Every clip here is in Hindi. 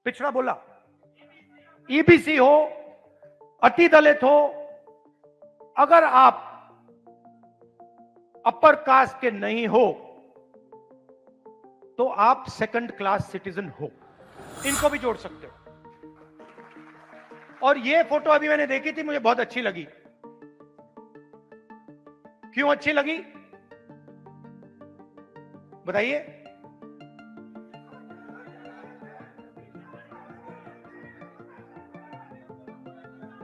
पिछड़ा बोला, ईबीसी हो, अति दलित हो, अगर आप अपर कास्ट के नहीं हो तो आप सेकंड क्लास सिटीजन हो। इनको भी जोड़ सकते हो। और ये फोटो अभी मैंने देखी थी, मुझे बहुत अच्छी लगी। क्यों अच्छी लगी बताइए?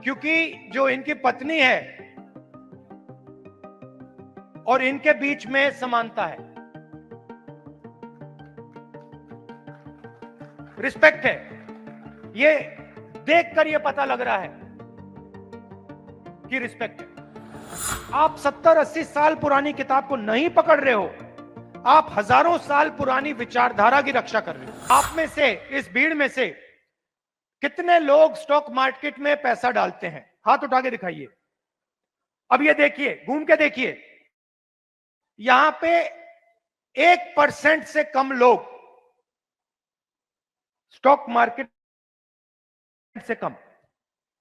क्योंकि जो इनकी पत्नी है और इनके बीच में समानता है, रिस्पेक्ट है। ये देखकर ये पता लग रहा है कि रिस्पेक्ट है। आप 70-80 साल पुरानी किताब को नहीं पकड़ रहे हो, आप हजारों साल पुरानी विचारधारा की रक्षा कर रहे हो। आप में से, इस भीड़ में से कितने लोग स्टॉक मार्केट में पैसा डालते हैं? हाथ उठा के दिखाइए। अब ये देखिए, घूम के देखिए, यहां पे 1% से कम लोग स्टॉक मार्केट से कम।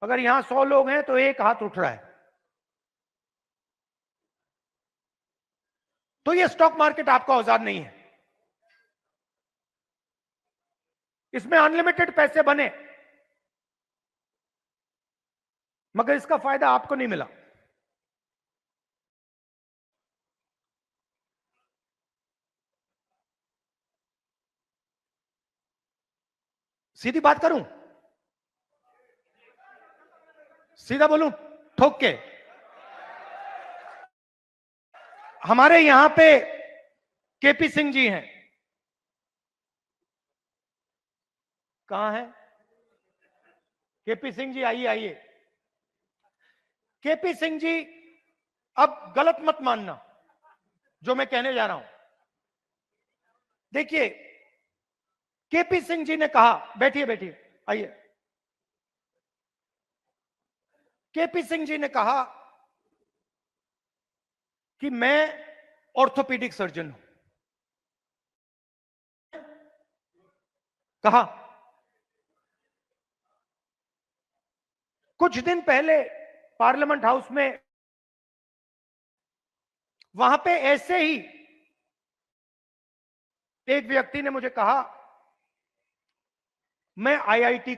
अगर यहां 100 लोग हैं तो एक हाथ उठ रहा है। तो ये स्टॉक मार्केट आपका औजार नहीं है। इसमें अनलिमिटेड पैसे बने, मगर इसका फायदा आपको नहीं मिला। सीधी बात करूं, सीधा बोलूं, ठोक के, हमारे यहां पे केपी सिंह जी हैं। कहां है केपी सिंह जी? आइए आइए। केपी सिंह जी, अब गलत मत मानना जो मैं कहने जा रहा हूं। देखिए, केपी सिंह जी ने कहा, बैठिए बैठिए, आइए। केपी सिंह जी ने कहा कि मैं ऑर्थोपीडिक सर्जन हूं। कहा। कुछ दिन पहले पार्लियामेंट हाउस में, वहां पे ऐसे ही एक व्यक्ति ने मुझे कहा, मैं आईआईटी,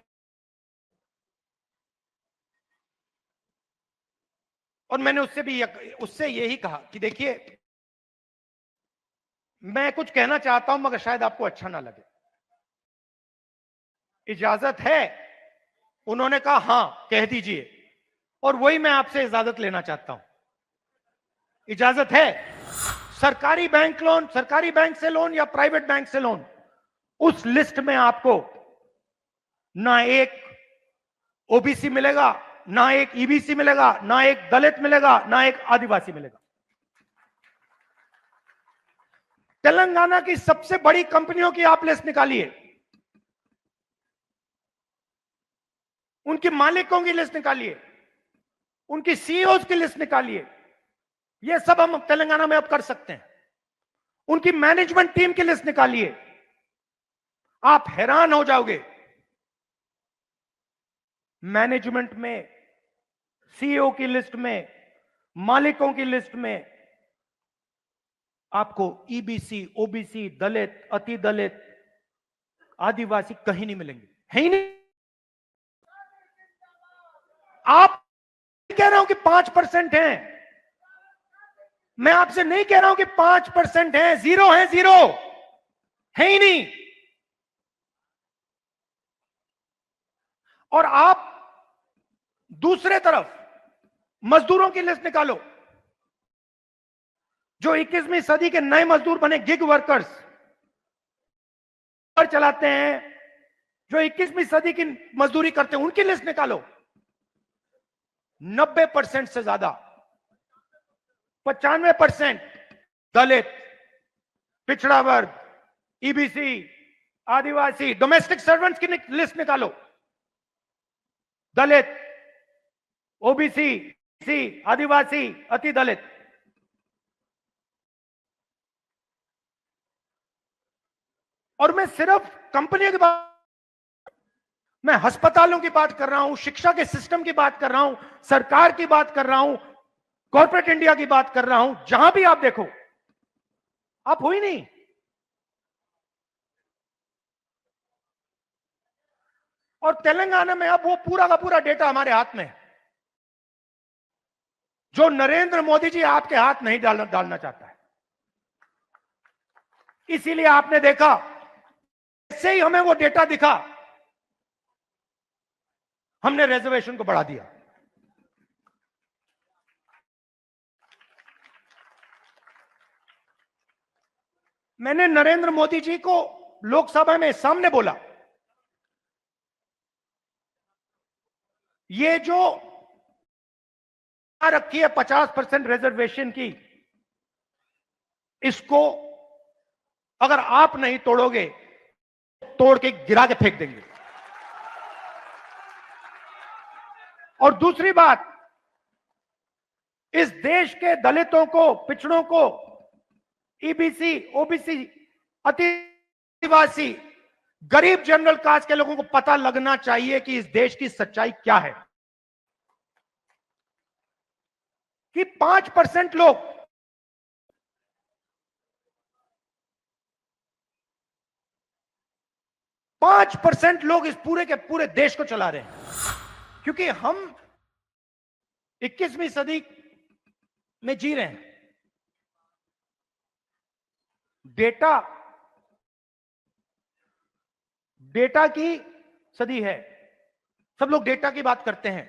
और मैंने उससे यही कहा कि देखिए, मैं कुछ कहना चाहता हूं मगर शायद आपको अच्छा ना लगे, इजाजत है? उन्होंने कहा हां कह दीजिए। और वही मैं आपसे इजाजत लेना चाहता हूं। इजाजत है? सरकारी बैंक लोन, सरकारी बैंक से लोन या प्राइवेट बैंक से लोन, उस लिस्ट में आपको ना एक ओबीसी मिलेगा, ना एक ईबीसी मिलेगा, ना एक दलित मिलेगा, ना एक आदिवासी मिलेगा। तेलंगाना की सबसे बड़ी कंपनियों की आप लिस्ट निकालिए, उनके मालिकों की लिस्ट निकालिए, उनकी सीईओज की लिस्ट निकालिए। ये सब हम तेलंगाना में अब कर सकते हैं। उनकी मैनेजमेंट टीम की लिस्ट निकालिए, आप हैरान हो जाओगे। मैनेजमेंट में, सीईओ की लिस्ट में, मालिकों की लिस्ट में आपको ईबीसी, ओबीसी, दलित, अति दलित, आदिवासी कहीं नहीं मिलेंगे, है ही नहीं। आप कह रहा हूं कि 5% हैं, मैं आपसे नहीं कह रहा हूं कि 5% है, 0 है, 0 है ही नहीं। और आप दूसरे तरफ मजदूरों की लिस्ट निकालो, जो 21वीं सदी के नए मजदूर बने, गिग वर्कर्स पर चलाते हैं, जो 21वीं सदी की मजदूरी करते हैं, उनकी लिस्ट निकालो। 90% से ज्यादा, 95% दलित, पिछड़ा वर्ग, ईबीसी, आदिवासी, डोमेस्टिक सर्वेंट्स की लिस्ट निकालो। दलित, ओबीसी, आदिवासी, अति दलित। और मैं सिर्फ कंपनियों की बात, मैं अस्पतालों की बात कर रहा हूं, शिक्षा के सिस्टम की बात कर रहा हूं, सरकार की बात कर रहा हूं, कॉर्पोरेट इंडिया की बात कर रहा हूं। जहां भी आप देखो, आप हुई नहीं। और तेलंगाना में अब वो पूरा का पूरा डेटा हमारे हाथ में है, जो नरेंद्र मोदी जी आपके हाथ नहीं डालना चाहता है। इसीलिए आपने देखा, जैसे ही हमें वो डेटा दिखा, हमने रिजर्वेशन को बढ़ा दिया। मैंने नरेंद्र मोदी जी को लोकसभा में सामने बोला, ये जो रखी है 50% रिजर्वेशन की, इसको अगर आप नहीं तोड़ोगे, तोड़ के गिरा के फेंक देंगे। और दूसरी बात, इस देश के दलितों को, पिछड़ों को, ईबीसी, ओबीसी, आदिवासी, गरीब जनरल कास्ट के लोगों को पता लगना चाहिए कि इस देश की सच्चाई क्या है, कि 5% लोग, पांच परसेंट लोग इस पूरे के पूरे देश को चला रहे हैं। क्योंकि हम 21वीं सदी में जी रहे हैं। डेटा की सदी है, सब लोग डेटा की बात करते हैं।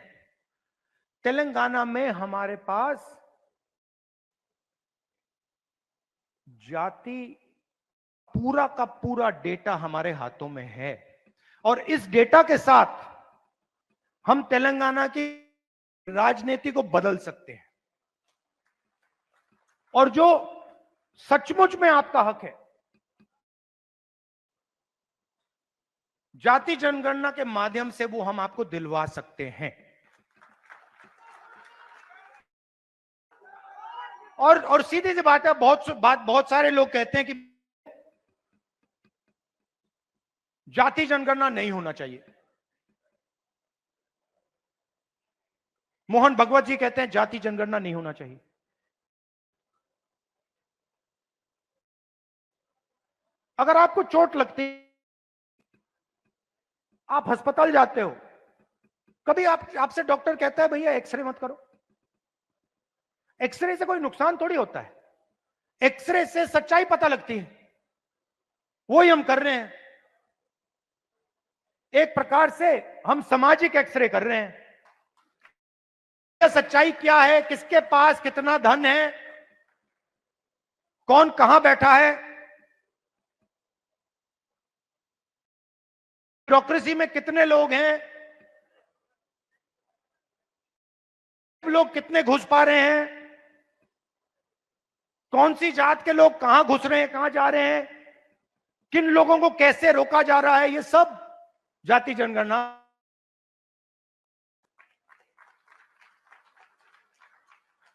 तेलंगाना में हमारे पास जाति पूरा का पूरा डेटा हमारे हाथों में है, और इस डेटा के साथ हम तेलंगाना की राजनीति को बदल सकते हैं। और जो सचमुच में आपका हक है, जाति जनगणना के माध्यम से वो हम आपको दिलवा सकते हैं। और सीधी सी बात है, बहुत सारे लोग कहते हैं कि जाति जनगणना नहीं होना चाहिए। मोहन भगवत जी कहते हैं जाति जनगणना नहीं होना चाहिए। अगर आपको चोट लगती, आप अस्पताल जाते हो, कभी आपसे डॉक्टर कहता है भैया एक्सरे मत करो। एक्सरे से कोई नुकसान थोड़ी होता है, एक्सरे से सच्चाई पता लगती है। वो ही हम कर रहे हैं, एक प्रकार से हम सामाजिक एक्सरे कर रहे हैं। सच्चाई क्या है, किसके पास कितना धन है, कौन कहां बैठा है, ब्यूरोक्रेसी में कितने लोग हैं, लोग कितने घुस पा रहे हैं, कौन सी जात के लोग कहां घुस रहे हैं, कहां जा रहे हैं, किन लोगों को कैसे रोका जा रहा है, ये सब जाति जनगणना।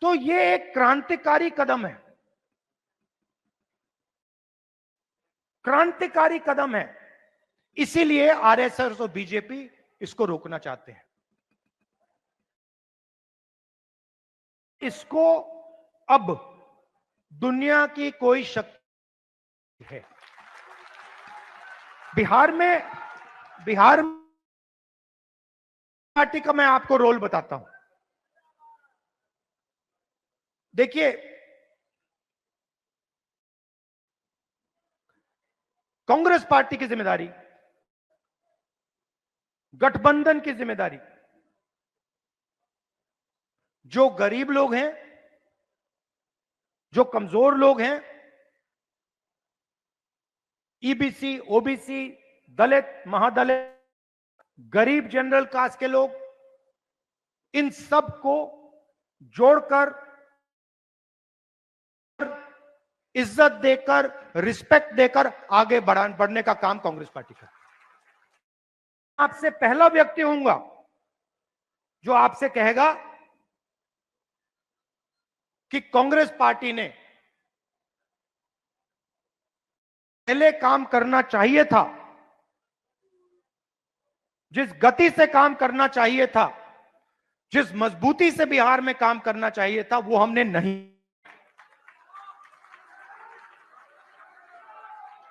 तो ये एक क्रांतिकारी कदम है, क्रांतिकारी कदम है। इसीलिए आरएसएस और बीजेपी इसको रोकना चाहते हैं। इसको अब दुनिया की कोई शक्ति है। बिहार पार्टी का मैं आपको रोल बताता हूं। देखिए, कांग्रेस पार्टी की जिम्मेदारी, गठबंधन की जिम्मेदारी, जो गरीब लोग हैं, जो कमजोर लोग हैं, ईबीसी, ओबीसी, दलित, महादलित, गरीब जनरल कास्ट के लोग, इन सब को जोड़कर, इज्जत देकर, रिस्पेक्ट देकर आगे बढ़ने का काम कांग्रेस पार्टी का। आपसे पहला व्यक्ति होऊंगा जो आपसे कहेगा कि कांग्रेस पार्टी ने पहले काम करना चाहिए था जिस गति से काम करना चाहिए था, जिस मजबूती से बिहार में काम करना चाहिए था, वो हमने नहीं।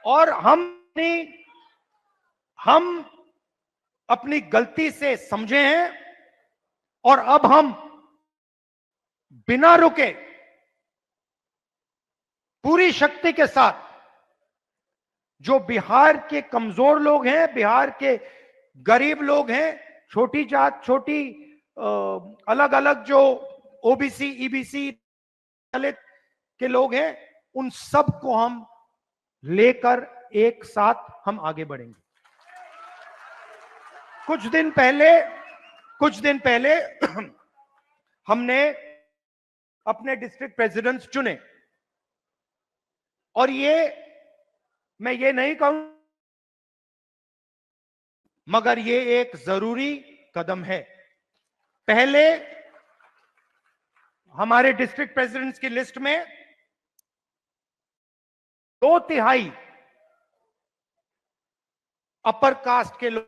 और हम अपनी गलती से समझे हैं और अब हम बिना रुके पूरी शक्ति के साथ जो बिहार के कमजोर लोग हैं, बिहार के गरीब लोग हैं, छोटी जात, छोटी अलग अलग जो ओबीसी, ईबीसी, दलित के लोग हैं, उन सब को हम लेकर एक साथ हम आगे बढ़ेंगे। कुछ दिन पहले हमने अपने डिस्ट्रिक्ट प्रेसिडेंट्स चुने और मैं ये नहीं कहूं, मगर ये एक जरूरी कदम है। पहले हमारे डिस्ट्रिक्ट प्रेसिडेंट्स की लिस्ट में 2/3 अपर कास्ट के लोग,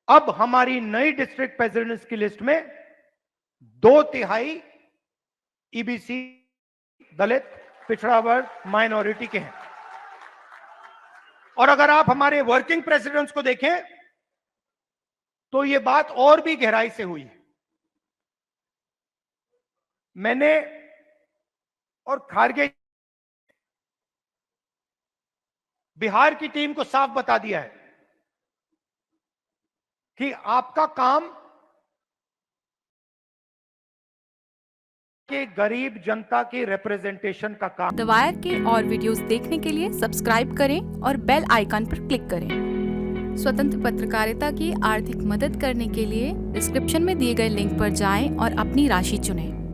अब हमारी नई डिस्ट्रिक्ट प्रेसिडेंट्स की लिस्ट में 2/3 ईबीसी, दलित, पिछड़ा वर्ग, माइनॉरिटी के हैं। और अगर आप हमारे वर्किंग प्रेसिडेंट्स को देखें तो यह बात और भी गहराई से हुई है। मैंने और खारगे बिहार की टीम को साफ बता दिया है कि आपका काम के गरीब जनता की रिप्रेजेंटेशन का काम। द वायर के और वीडियोस देखने के लिए सब्सक्राइब करें और बेल आइकन पर क्लिक करें। स्वतंत्र पत्रकारिता की आर्थिक मदद करने के लिए डिस्क्रिप्शन में दिए गए लिंक पर जाएं और अपनी राशि चुनें।